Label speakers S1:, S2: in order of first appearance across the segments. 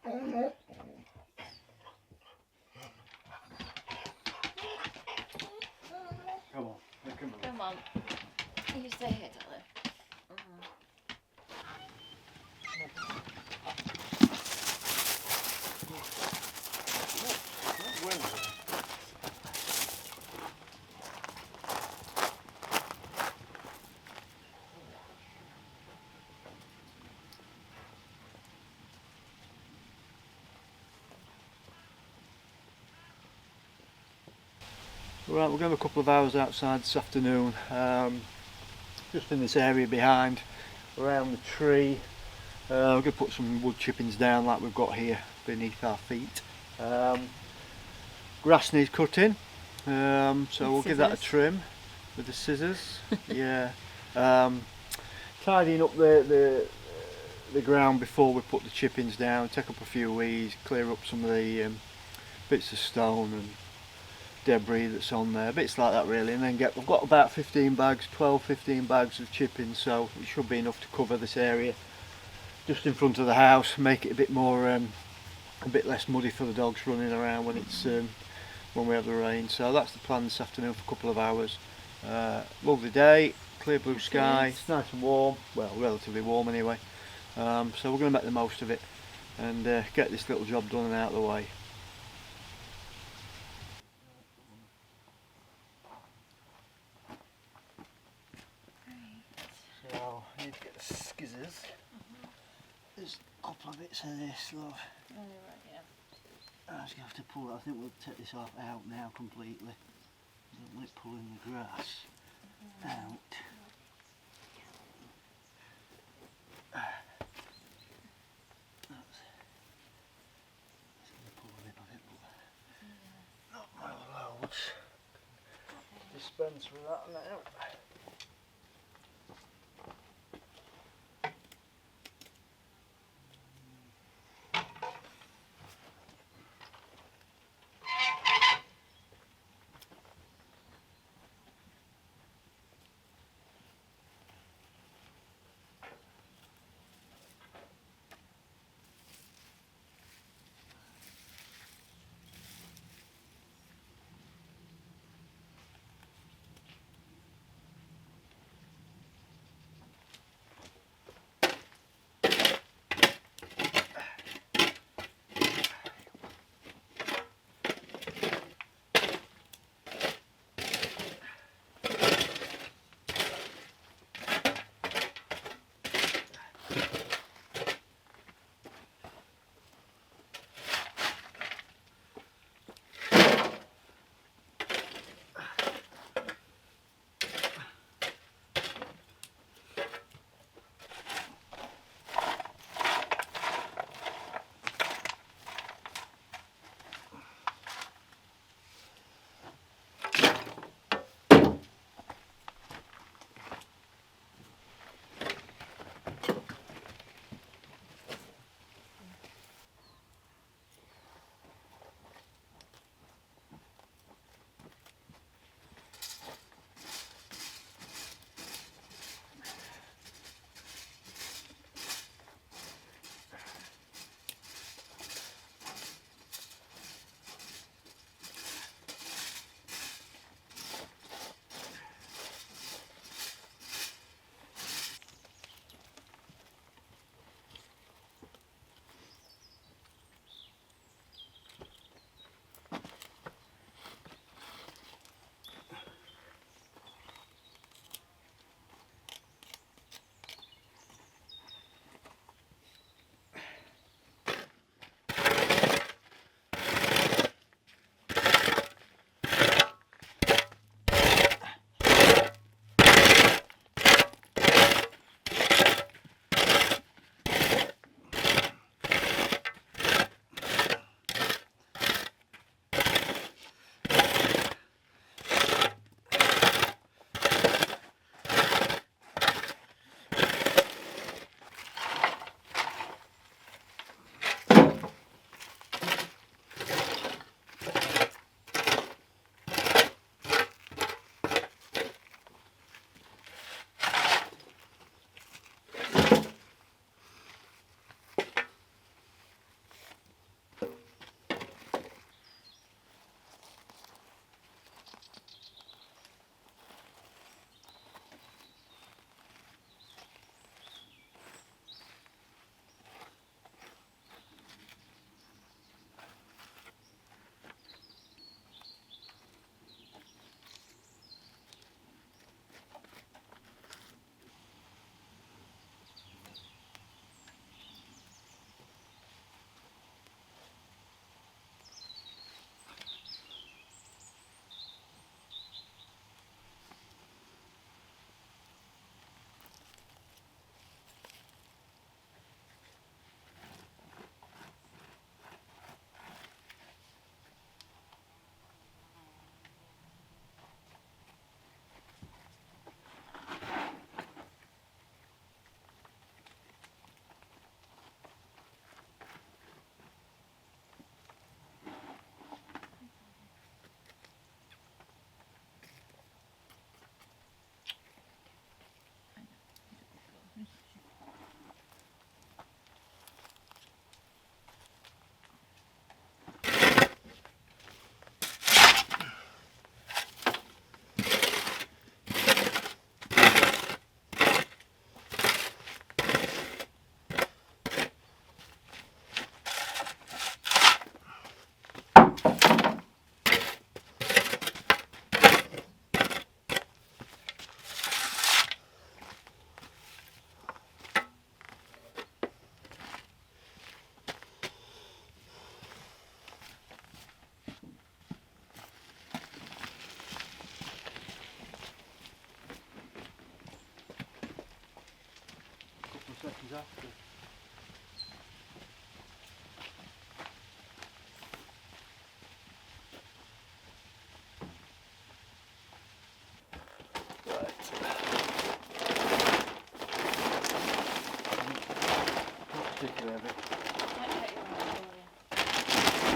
S1: Come on, come on.
S2: Come on. You stay here, darling.
S1: Right, we're going to have a couple of hours outside this afternoon, just in this area behind, around the tree. We're going to put some wood chippings down like we've got here beneath our feet. Grass needs cutting, so we'll give that a trim with the scissors. Yeah, tidying up the ground before we put the chippings down, take up a few weeds, clear up some of the bits of stone and debris that's on there, bits like that really, and then I've got about 15 bags, 12-15 bags of chippings, so it should be enough to cover this area just in front of the house, make it a bit more a bit less muddy for the dogs running around when it's when we have the rain. So that's the plan this afternoon for a couple of hours. Lovely day, clear blue sky, it's nice and warm, well relatively warm anyway, so we're going to make the most of it and get this little job done and out of the way. So I need to get the skizzers. There's a couple of bits of this, love.
S2: Oh, right, yeah.
S1: I'm just going to have to pull it. I think we'll take this off out now completely. Don't like pulling the grass out. That's going to pull a bit of it, but not my loads. Dispense with that now. heavy.
S2: Might take your arm, will you?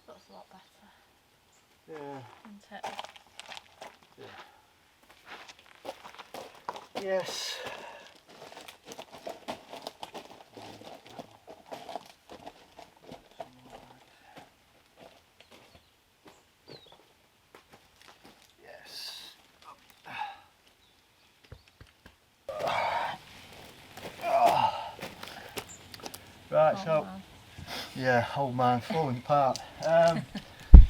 S2: Looks a lot better,
S1: Yeah.
S2: isn't it?
S1: Yes. Yes. Right,
S2: Oh,
S1: so
S2: man.
S1: yeah, old man falling apart.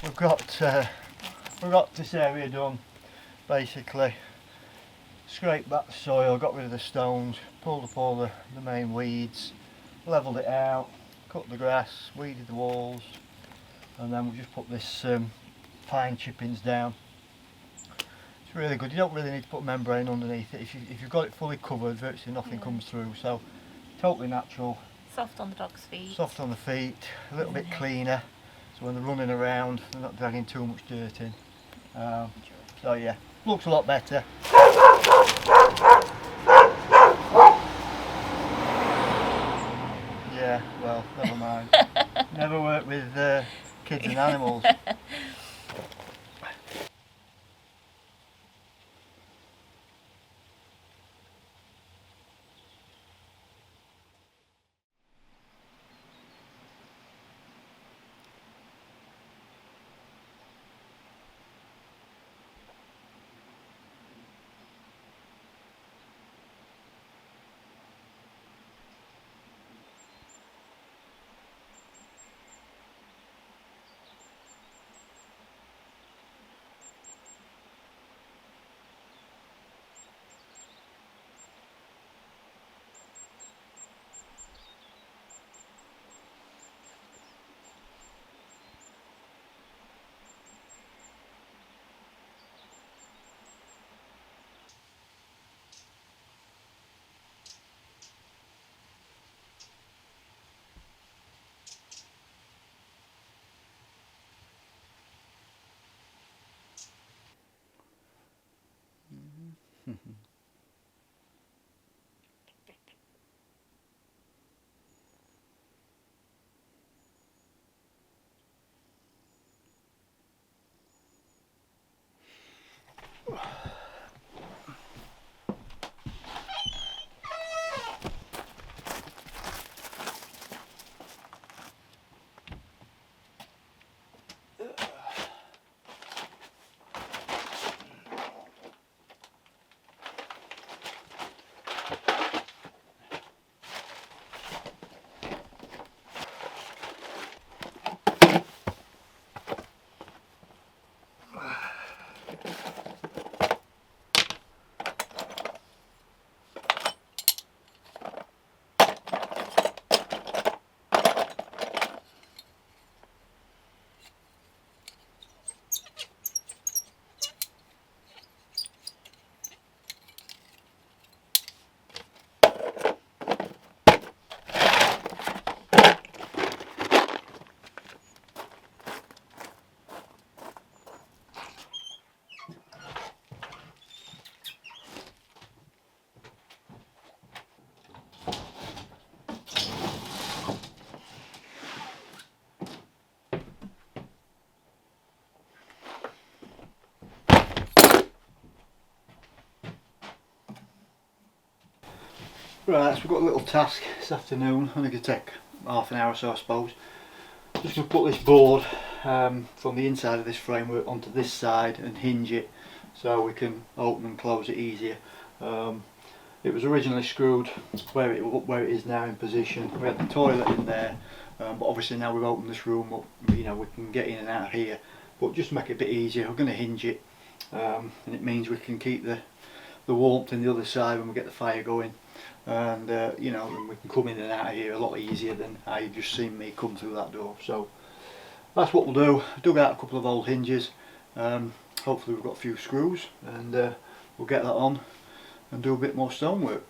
S1: We've got this area done. Basically, scraped back the soil, got rid of the stones, pulled up all the main weeds, levelled it out, cut the grass, weeded the walls, and then we've just put this pine chippings down. It's really good. You don't really need to put membrane underneath it. If you've got it fully covered, virtually nothing comes through. So totally natural.
S2: Soft on the dog's feet.
S1: Soft on the feet, a little bit cleaner. So when they're running around, they're not dragging too much dirt in. So yeah, looks a lot better. Yeah, well, never mind. Never worked with kids and animals. Right, so we've got a little task this afternoon. Only going to take half an hour or so, I suppose. Just going to put this board from the inside of this framework onto this side and hinge it so we can open and close it easier. It was originally screwed where it is now in position. We had the toilet in there, but obviously now we've opened this room up, you know, we can get in and out of here. But just to make it a bit easier, we're going to hinge it, and it means we can keep the warmth in the other side when we get the fire going. And you know, we can come in and out of here a lot easier than how you've just seen me come through that door. So that's what we'll do. Dug out a couple of old hinges. Hopefully we've got a few screws, and we'll get that on and do a bit more stonework.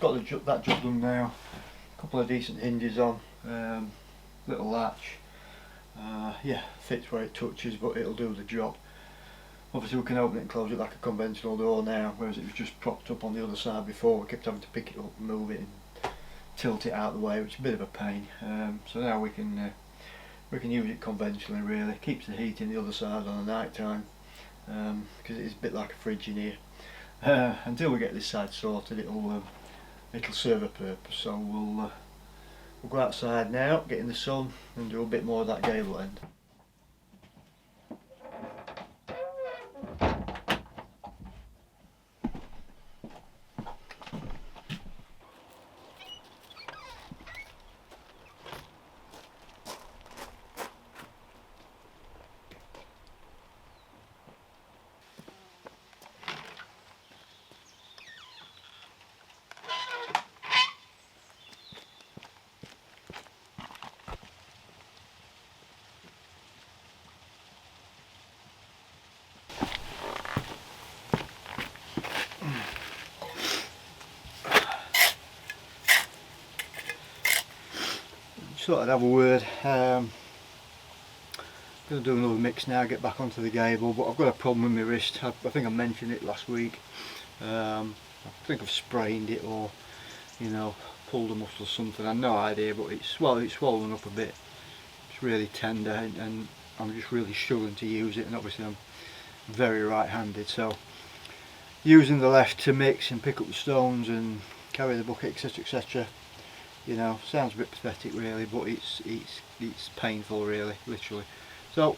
S1: got that job done now. A couple of decent hinges on, little latch. Yeah, fits where it touches, but it'll do the job. Obviously we can open it and close it like a conventional door now, whereas it was just propped up on the other side before. We kept having to pick it up, move it and tilt it out of the way, which is a bit of a pain. So now we can use it conventionally really. Keeps the heat in the other side on the night time, because it is a bit like a fridge in here. Until we get this side sorted, it'll serve a purpose. So we'll go outside now, get in the sun and do a bit more of that gable end. Just thought I'd have a word. I'm going to do another mix now, get back onto the gable, but I've got a problem with my wrist. I think I mentioned it last week. I think I've sprained it, or pulled a muscle or something. I have no idea, but it's swollen up a bit. It's really tender, and I'm just really struggling to use it. And obviously I'm very right-handed, so using the left to mix and pick up the stones and carry the bucket, etc., etc. Sounds a bit pathetic really, but it's painful really, literally. So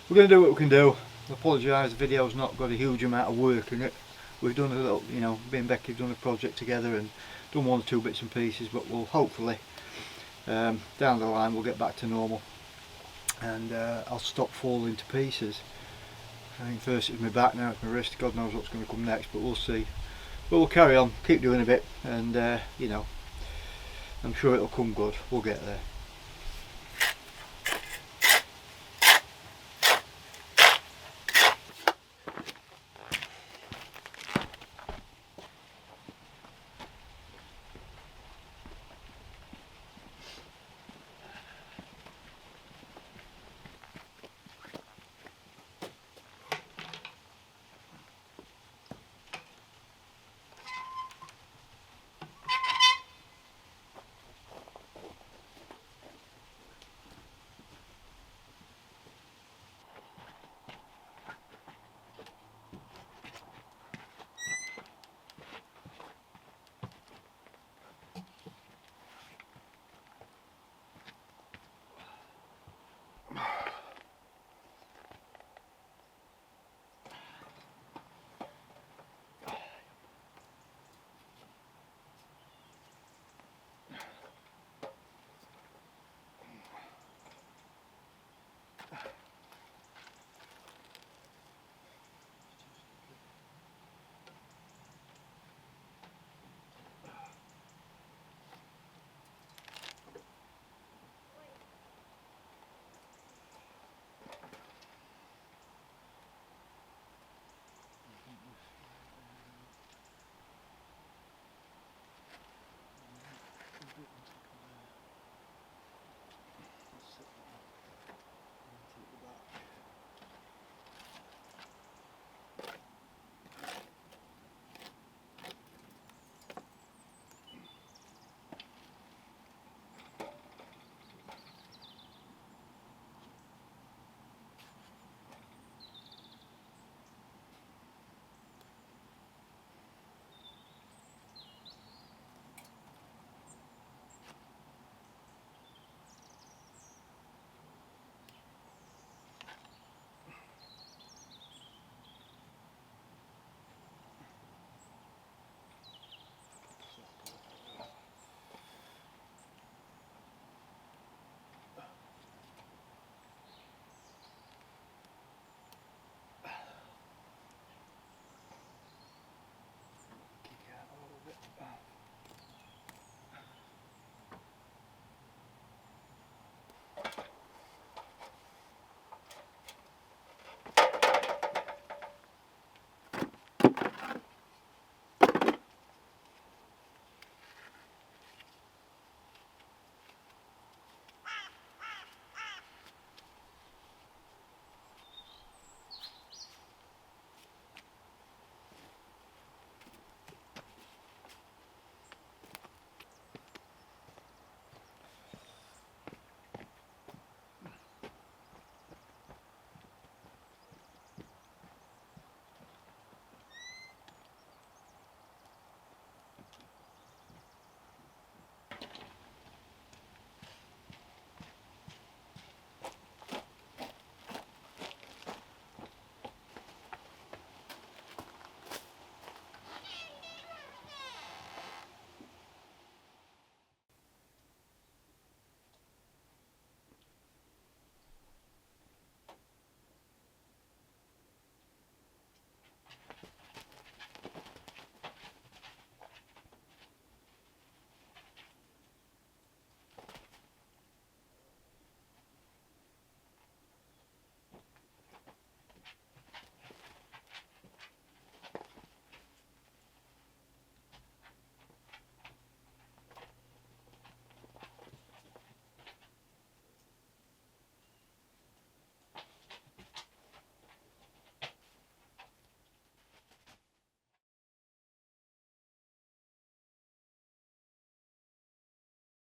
S1: we're going to do what we can do. I apologise, the video's not got a huge amount of work in it. We've done a little, me and Becky have done a project together and done 1 or 2 bits and pieces, but we'll hopefully down the line we'll get back to normal, and I'll stop falling to pieces. I think first it's my back, now it's my wrist. God knows what's going to come next, but we'll see. But we'll carry on, keep doing a bit, and I'm sure it'll come good. We'll get there.